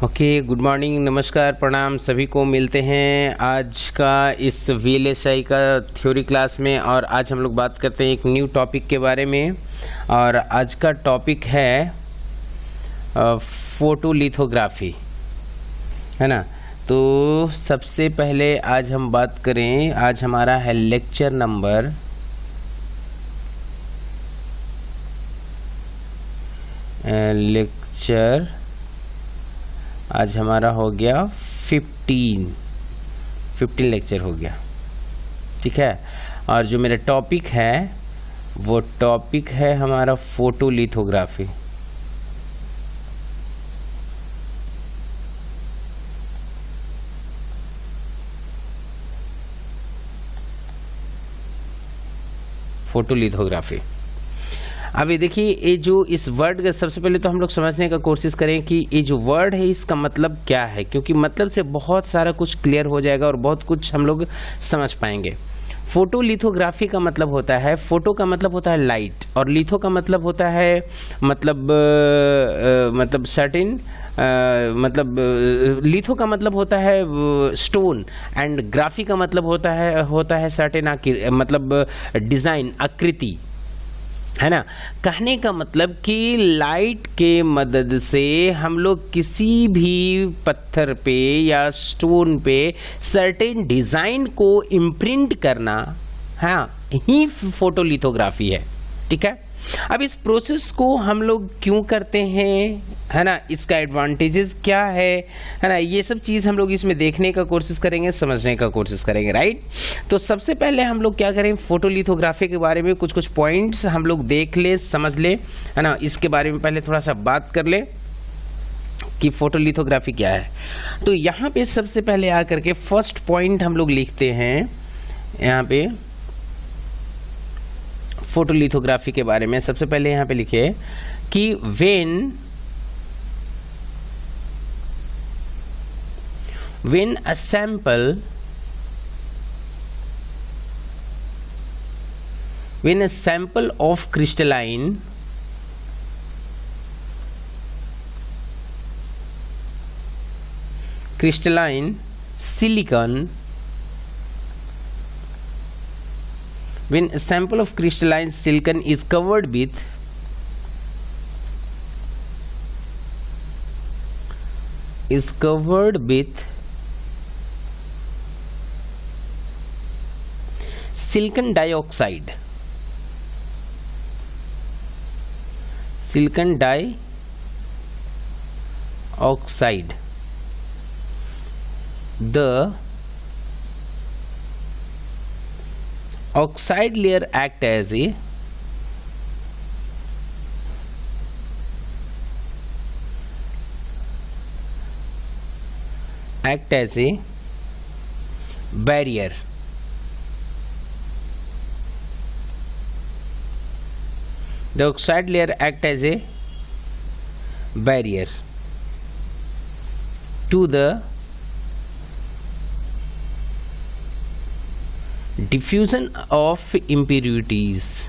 Okay, good morning, नमस्कार, प्रणाम सभी को। मिलते हैं आज का इस वीएलएसआई का थ्योरी क्लास में। और आज हम लोग बात करते हैं एक न्यू टॉपिक के बारे में। और आज का टॉपिक है फोटोलिथोग्राफी, है ना। तो सबसे पहले आज हम बात करें, आज हमारा है लेक्चर नंबर आज हमारा हो गया 15 लेक्चर हो गया, ठीक है। और जो मेरा टॉपिक है वो टॉपिक है हमारा फोटोलिथोग्राफी। फोटोलिथोग्राफी। अभी देखिए, ये जो इस वर्ड का सबसे पहले तो हम लोग समझने का कोशिश करें कि ये जो वर्ड है इसका मतलब क्या है, क्योंकि मतलब से बहुत सारा कुछ क्लियर हो जाएगा और बहुत कुछ हम लोग समझ पाएंगे। फोटोलिथोग्राफी का मतलब होता है, फोटो का मतलब होता है लाइट, और लिथो का मतलब होता है मतलब सर्टेन, लिथो का मतलब होता है स्टोन, एंड ग्राफी का मतलब होता है सर्टेन मतलब डिजाइन, आकृति, है ना। कहने का मतलब कि लाइट के मदद से हम लोग किसी भी पत्थर पे या स्टोन पे सर्टेन डिजाइन को इम्प्रिंट करना, हाँ, ही फोटोलिथोग्राफी है, ठीक है। अब इस प्रोसेस को हम लोग क्यों करते हैं, है ना, इसका एडवांटेजेस क्या है ना, ये सब चीज़ हम लोग इसमें देखने का कोशिश करेंगे, समझने का कोशिश करेंगे, राइट। तो सबसे पहले हम लोग क्या करें, फोटोलिथोग्राफी के बारे में कुछ पॉइंट्स हम लोग देख ले, समझ ले, है ना। इसके बारे में पहले थोड़ा सा बात कर ले कि फोटोलिथोग्राफी क्या है। तो यहाँ पे सबसे पहले आकर के फर्स्ट पॉइंट हम लोग लिखते हैं यहाँ पे फोटोलिथोग्राफी के बारे में। सबसे पहले यहाँ पे लिखे कि when a sample of crystalline silicon, when a sample of crystalline silicon is covered with silicon dioxide, the oxide layer act as a barrier. The oxide layer act as a barrier to the diffusion of impurities.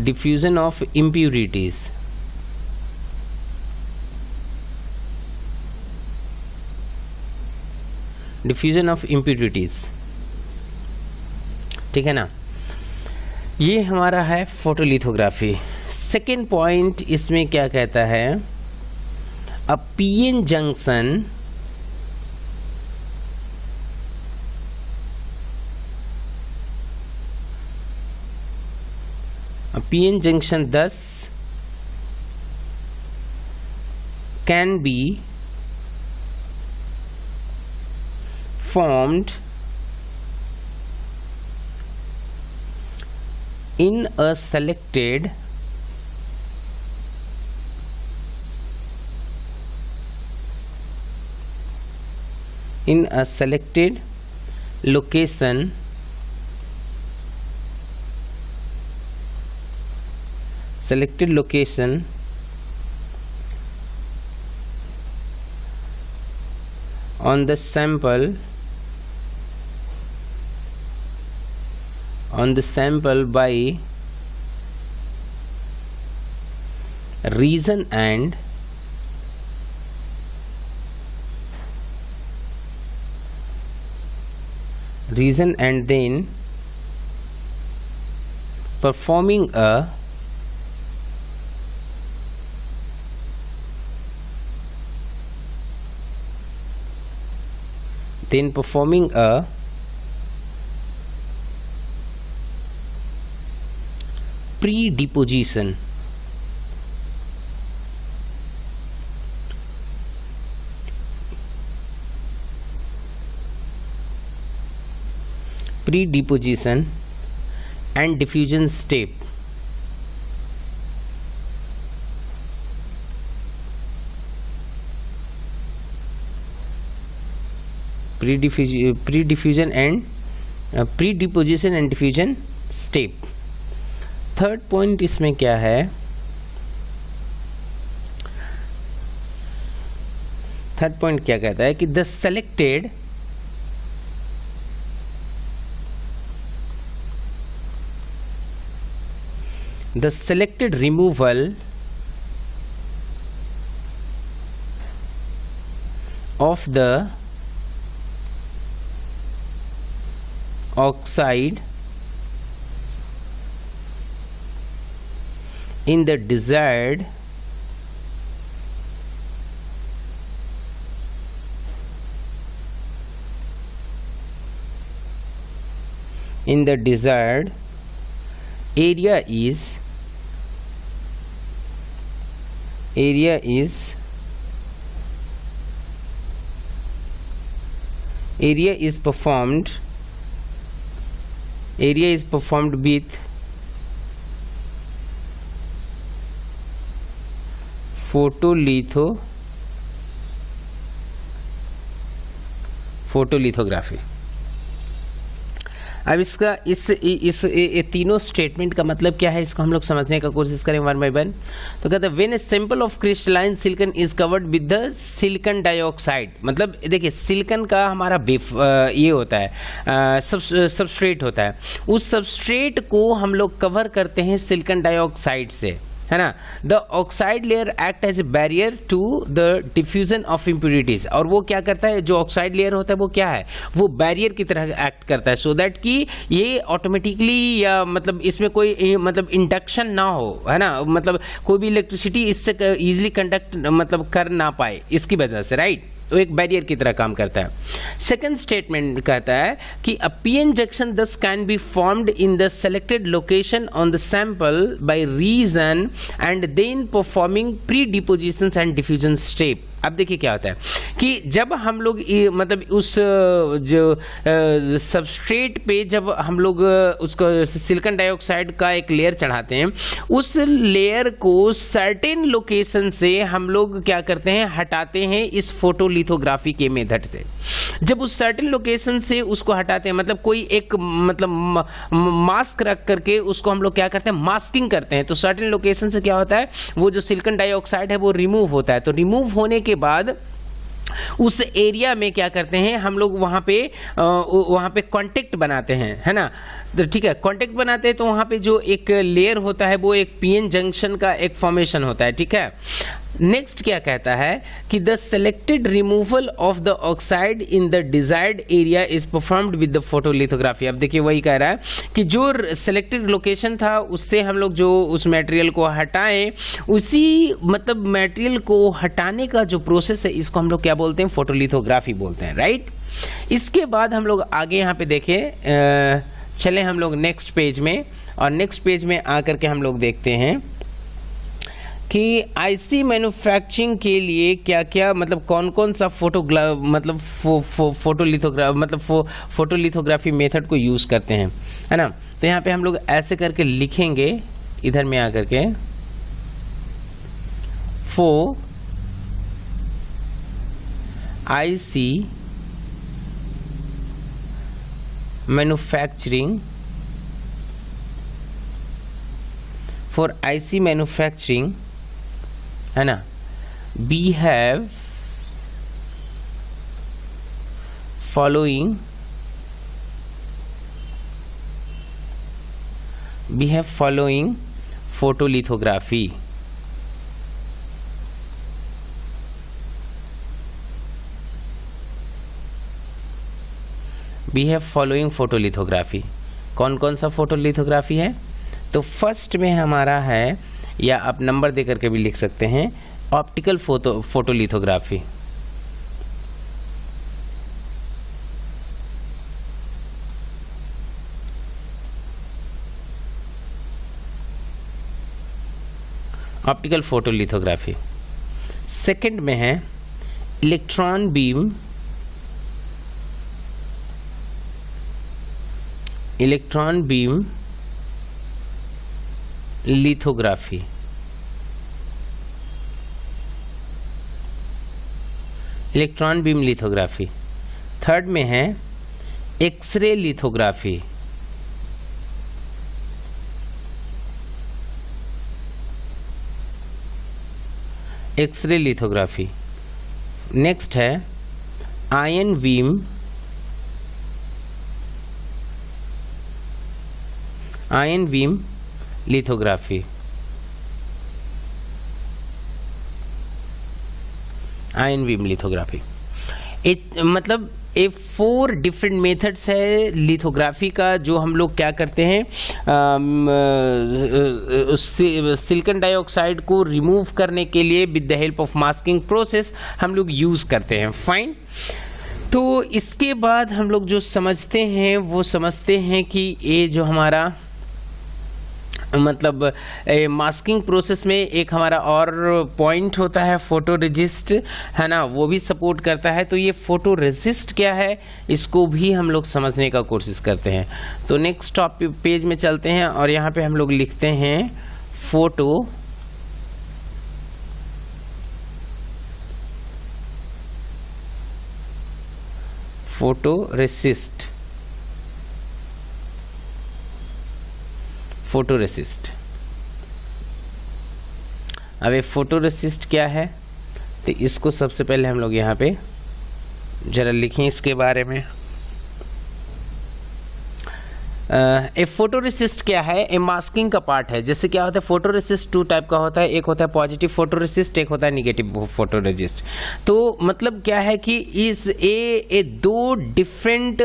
Diffusion of impurities. ठीक है ना। ये हमारा है photolithography. Second point इसमें क्या कहता है, अ PN junction thus can be formed in a selected location on the sample by reason and then performing a pre-deposition. Pre-deposition and diffusion step. Pre-deposition and diffusion step. Third point इसमें क्या है, third point क्या कहता है कि the selected removal of the oxide in the desired area is performed with photolithography. अब इसका इस तीनों स्टेटमेंट का मतलब क्या है, इसको हम लोग समझने का कोशिश करें वन बाय वन। तो कहते हैं when a sample of crystalline silicon is covered with the silicon dioxide, मतलब देखिए सिलिकॉन का हमारा ये होता है सबस्ट्रेट होता है, उस सबस्ट्रेट को हम लोग कवर करते हैं सिलिकॉन डाइऑक्साइड से, है ना। The oxide layer act as a barrier to the diffusion of impurities, और वो क्या करता है, जो ऑक्साइड लेयर होता है वो क्या है, वो बैरियर की तरह एक्ट करता है, सो दैट कि ये ऑटोमेटिकली या मतलब इसमें कोई मतलब इंडक्शन ना हो, है ना, मतलब कोई भी इलेक्ट्रिसिटी इससे इजीली कंडक्ट मतलब कर ना पाए, इसकी वजह से, राइट। तो एक बैरियर की तरह काम करता है। सेकंड स्टेटमेंट कहता है कि a PN junction thus can be formed in the selected location on the sample by region and then performing pre deposition and diffusion step. अब देखिए क्या होता है कि जब हम लोग मतलब उस जो सबस्ट्रेट पे जब हम लोग उसको सिलिकॉन डाइऑक्साइड का एक लेयर चढ़ाते हैं, उस लेयर को सर्टेन लोकेशन से हम लोग क्या करते हैं, हटाते हैं इस फोटोलिथोग्राफी के मेथड से। जब उस सर्टेन लोकेशन से उसको हटाते हैं, मतलब कोई एक मतलब मास्क रख करके उसको हम लोग क्या करते हैं, मास्किंग करते हैं, तो सर्टेन लोकेशन से क्या होता है, वो जो सिलिकॉन डाइऑक्साइड है वो रिमूव होता है। तो रिमूव होने के बाद उस एरिया में क्या करते हैं हम लोग, वहां पे कांटेक्ट बनाते हैं, है ना, तो ठीक है, कांटेक्ट बनाते हैं, तो वहां पे जो एक लेयर होता है वो एक पीएन जंक्शन का एक फॉर्मेशन होता है, ठीक है। नेक्स्ट क्या कहता है कि the selected removal of the oxide in the desired area is performed with the photolithography. अब देखिए वही कह रहा है कि जो सेलेक्टेड लोकेशन था उससे हम लोग जो उस मटेरियल को हटाएं, उसी मतलब मटेरियल को हटाने का जो प्रोसेस है इसको हम लोग क्या बोलते हैं, फोटोलिथोग्राफी बोलते हैं, राइट। इसके बाद हम लोग आगे यहाँ पे देखें, चले हम लोग नेक्स्ट पेज में, और नेक्स्ट पेज में आकर के हम लोग देखते हैं कि आईसी मैन्युफैक्चरिंग के लिए क्या क्या मतलब कौन कौन सा फोटोलिथोग्राफी मेथड को यूज करते हैं, है ना। तो यहाँ पे हम लोग ऐसे करके लिखेंगे, इधर में आकर के for IC manufacturing, for IC manufacturing, है ना, we have following photolithography, we have following photolithography. कौन कौन सा फोटोलिथोग्राफी है? तो फर्स्ट में हमारा है, या आप नंबर दे करके भी लिख सकते हैं, optical photolithography. Optical photolithography. Second में है electron beam lithography. Electron beam lithography. Third में है X-ray lithography. X-ray lithography. Next है ion beam lithography. Ion beam lithography मतलब ये 4 डिफरेंट मेथड्स है लिथोग्राफी का, जो हम लोग क्या करते हैं, सिलिकॉन डाइऑक्साइड को रिमूव करने के लिए with the help of masking process हम लोग यूज करते हैं। फाइन। तो इसके बाद हम लोग जो समझते हैं वो समझते हैं कि ये जो हमारा मतलब मास्किंग प्रोसेस में एक हमारा और पॉइंट होता है फोटो रेजिस्ट, है ना, वो भी सपोर्ट करता है। तो ये फोटो रेजिस्ट क्या है, इसको भी हम लोग समझने का कोशिश करते हैं। तो नेक्स्ट पेज में चलते हैं और यहाँ पे हम लोग लिखते हैं फोटो रेसिस्ट। फोटोरेसिस्ट। अब ये फोटोरेसिस्ट क्या है, तो इसको सबसे पहले हम लोग यहाँ पे जरा लिखें इसके बारे में। ए फोटोरेसिस्ट क्या है, ए मास्किंग का पार्ट है। जैसे क्या होता है, फोटोरेसिस्ट 2 टाइप का होता है, एक होता है पॉजिटिव फोटोरेसिस्ट, एक होता है निगेटिव फोटोरेसिस्ट। तो मतलब क्या है कि इस ए 2 डिफरेंट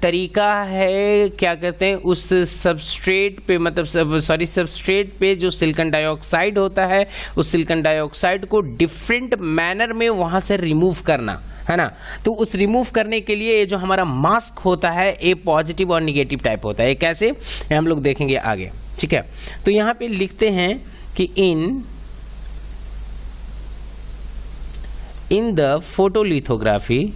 तरीका है, क्या कहते हैं, उस सबस्ट्रेट पे, मतलब सबस्ट्रेट पे जो सिलिकॉन डाइऑक्साइड होता है, उस सिलिकॉन डाइऑक्साइड को डिफरेंट मैनर में वहां से रिमूव करना, है ना। तो उस रिमूव करने के लिए ये जो हमारा मास्क होता है, ये पॉजिटिव और निगेटिव टाइप होता है। कैसे, हम लोग देखेंगे आगे, ठीक है। तो यहां पे लिखते हैं कि in the photolithography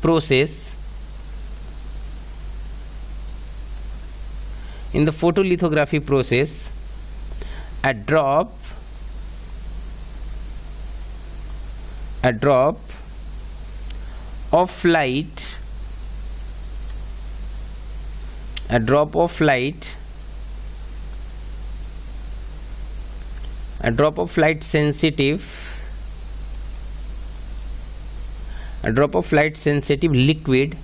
process, in the photolithography process, a drop of light sensitive liquid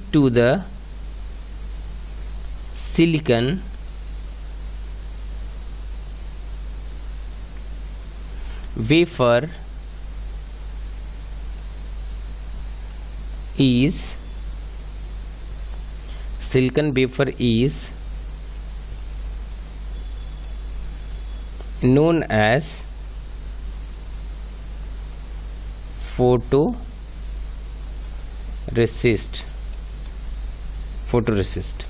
to the silicon wafer is known as photoresist.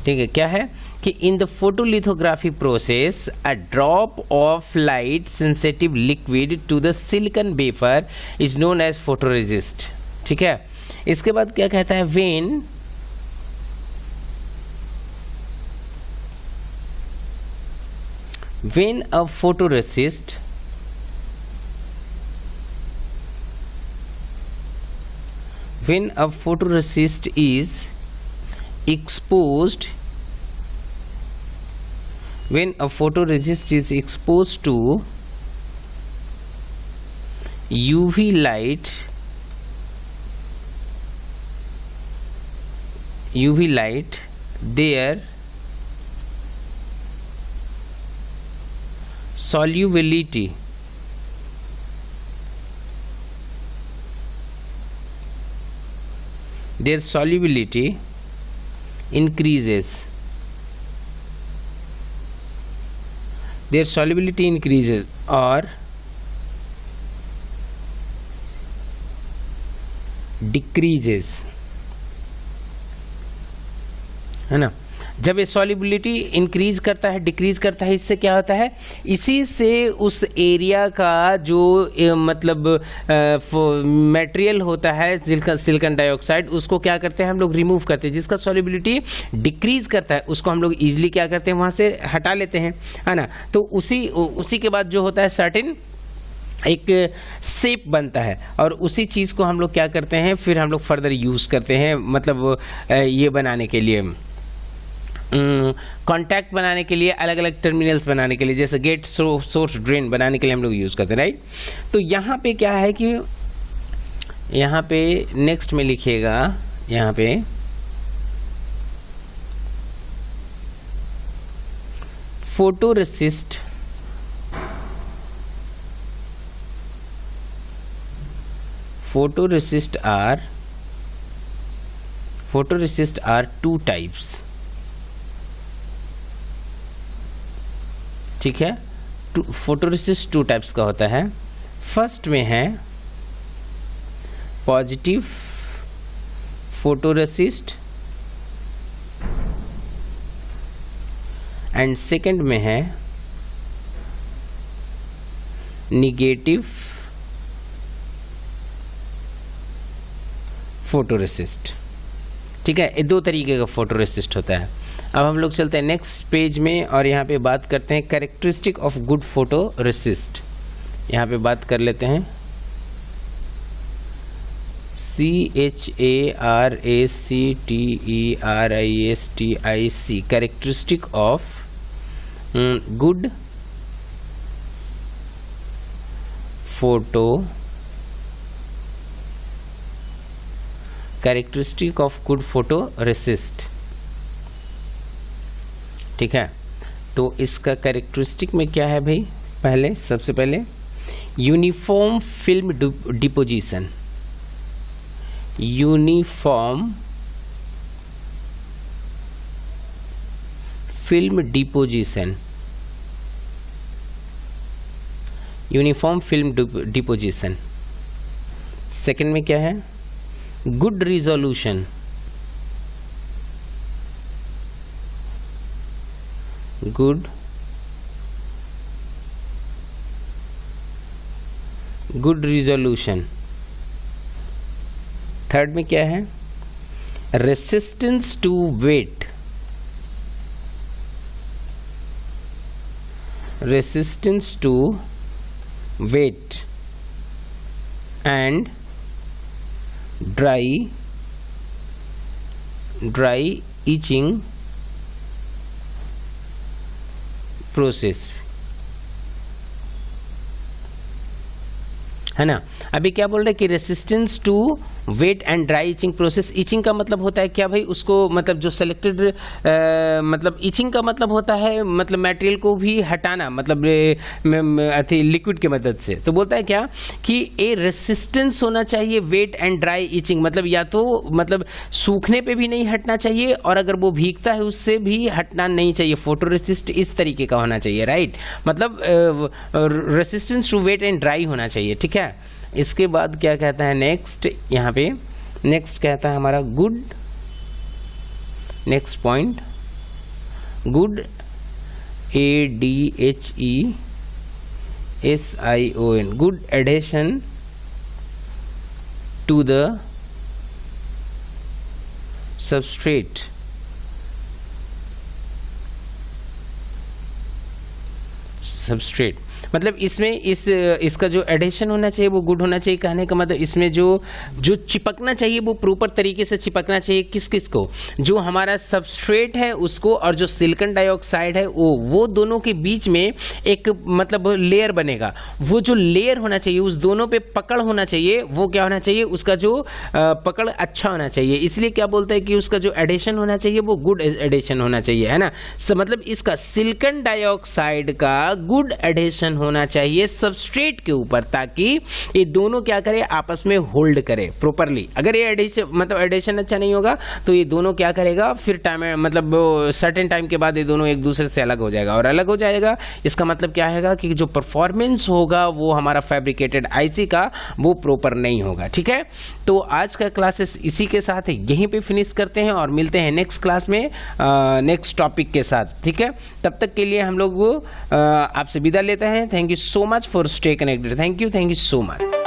ठीक है, क्या है कि in the photolithography process a drop of light sensitive liquid to the silicon wafer is known as photoresist. ठीक है, इसके बाद क्या कहता है, when a photoresist is exposed to UV light UV light, their solubility increases. Their solubility increases or decreases, है ना। जब ये सॉल्युबिलिटी इंक्रीज करता है, डिक्रीज करता है, इससे क्या होता है, इसी से उस एरिया का जो मतलब मटेरियल होता है सिलिकॉन डाइऑक्साइड, उसको क्या करते हैं हम लोग, रिमूव करते हैं। जिसका सॉल्युबिलिटी डिक्रीज करता है उसको हम लोग इजीली क्या करते हैं, वहाँ से हटा लेते हैं, है ना। तो उसी के बाद जो होता है सर्टेन एक शेप बनता है, और उसी चीज़ को हम लोग क्या करते हैं, फिर हम लोग फर्दर यूज़ करते हैं, मतलब ये बनाने के लिए, कॉन्टैक्ट बनाने के लिए, अलग अलग टर्मिनल्स बनाने के लिए, जैसे गेट सोर्स ड्रेन बनाने के लिए हम लोग यूज़ करते हैं, राइट। तो यहाँ पे क्या है कि यहाँ पे नेक्स्ट में लिखिएगा, यहाँ पे फोटोरेसिस्ट are two types, ठीक है। फोटोरेसिस्ट टू टाइप्स का होता है। फर्स्ट में है पॉजिटिव फोटोरेसिस्ट एंड सेकंड में है निगेटिव फोटोरेसिस्ट, ठीक है। ये दो तरीके का फोटोरेसिस्ट होता है। अब हम लोग चलते हैं नेक्स्ट पेज में और यहाँ पे बात करते हैं कैरेक्टरिस्टिक ऑफ गुड फोटोरेसिस्ट। यहाँ पे बात कर लेते हैं CHARACTERISTIC, characteristic of good characteristic of good photoresist, ठीक है। तो इसका कैरेक्टरिस्टिक में क्या है भाई, पहले सबसे पहले uniform film deposition, uniform film deposition, uniform film deposition. Second में क्या है, good resolution, good resolution. Third में क्या है, resistance to wet, resistance to wet and dry etching process, है ना। अभी क्या बोल रहे हैं कि resistance to wet and dry etching process. Etching का मतलब होता है क्या भाई, उसको मतलब जो सेलेक्टेड मतलब इचिंग का मतलब होता है मतलब मटेरियल को भी हटाना, मतलब अथी लिक्विड के मदद से। तो बोलता है क्या कि ए रेसिस्टेंस होना चाहिए वेट एंड ड्राई इचिंग, मतलब या तो मतलब सूखने पे भी नहीं हटना चाहिए और अगर वो भीगता है उससे भी हटना नहीं चाहिए। फोटोरेसिस्ट इस तरीके का होना चाहिए, राइट। मतलब resistance to wet and dry होना चाहिए, ठीक है। इसके बाद क्या कहता है नेक्स्ट, यहाँ पे नेक्स्ट कहता है हमारा good, next point good, ADHESION, good adhesion to the substrate, मतलब इसमें इसका जो एडिशन होना चाहिए वो गुड होना चाहिए। कहने का मतलब इसमें जो चिपकना चाहिए वो प्रॉपर तरीके से चिपकना चाहिए। किस को, जो हमारा सबस्ट्रेट है उसको और जो सिलिकॉन डाइऑक्साइड है वो दोनों के बीच में एक मतलब लेयर बनेगा। वो जो लेयर होना चाहिए उस दोनों पे पकड़ होना चाहिए। वो क्या होना चाहिए, उसका जो पकड़ अच्छा होना चाहिए। इसलिए क्या बोलते हैं कि उसका जो एडिशन होना चाहिए वो गुड एडिशन होना चाहिए, है ना। मतलब इसका सिलिकॉन डाइऑक्साइड का गुड एडिशन होना चाहिए सबस्ट्रेट के ऊपर, ताकि ये दोनों क्या करे, आपस में होल्ड करे प्रॉपरली। अगर ये एडिशन अच्छा नहीं होगा तो ये दोनों क्या करेगा, फिर टाइम मतलब सर्टेन टाइम के बाद ये दोनों एक दूसरे से अलग हो जाएगा, और अलग हो जाएगा इसका मतलब क्या है कि जो परफॉर्मेंस होगा वो हमारा फैब्रिकेटेड आईसी का वो प्रॉपर नहीं होगा। ठीक है, तो आज का क्लासेस इसी के साथ यहीं पे फिनिश करते हैं और मिलते हैं नेक्स्ट क्लास में नेक्स्ट टॉपिक के साथ। ठीक है, तब तक के लिए हम लोग आपसे विदा लेते हैं। Thank you so much for stay connected. Thank you so much.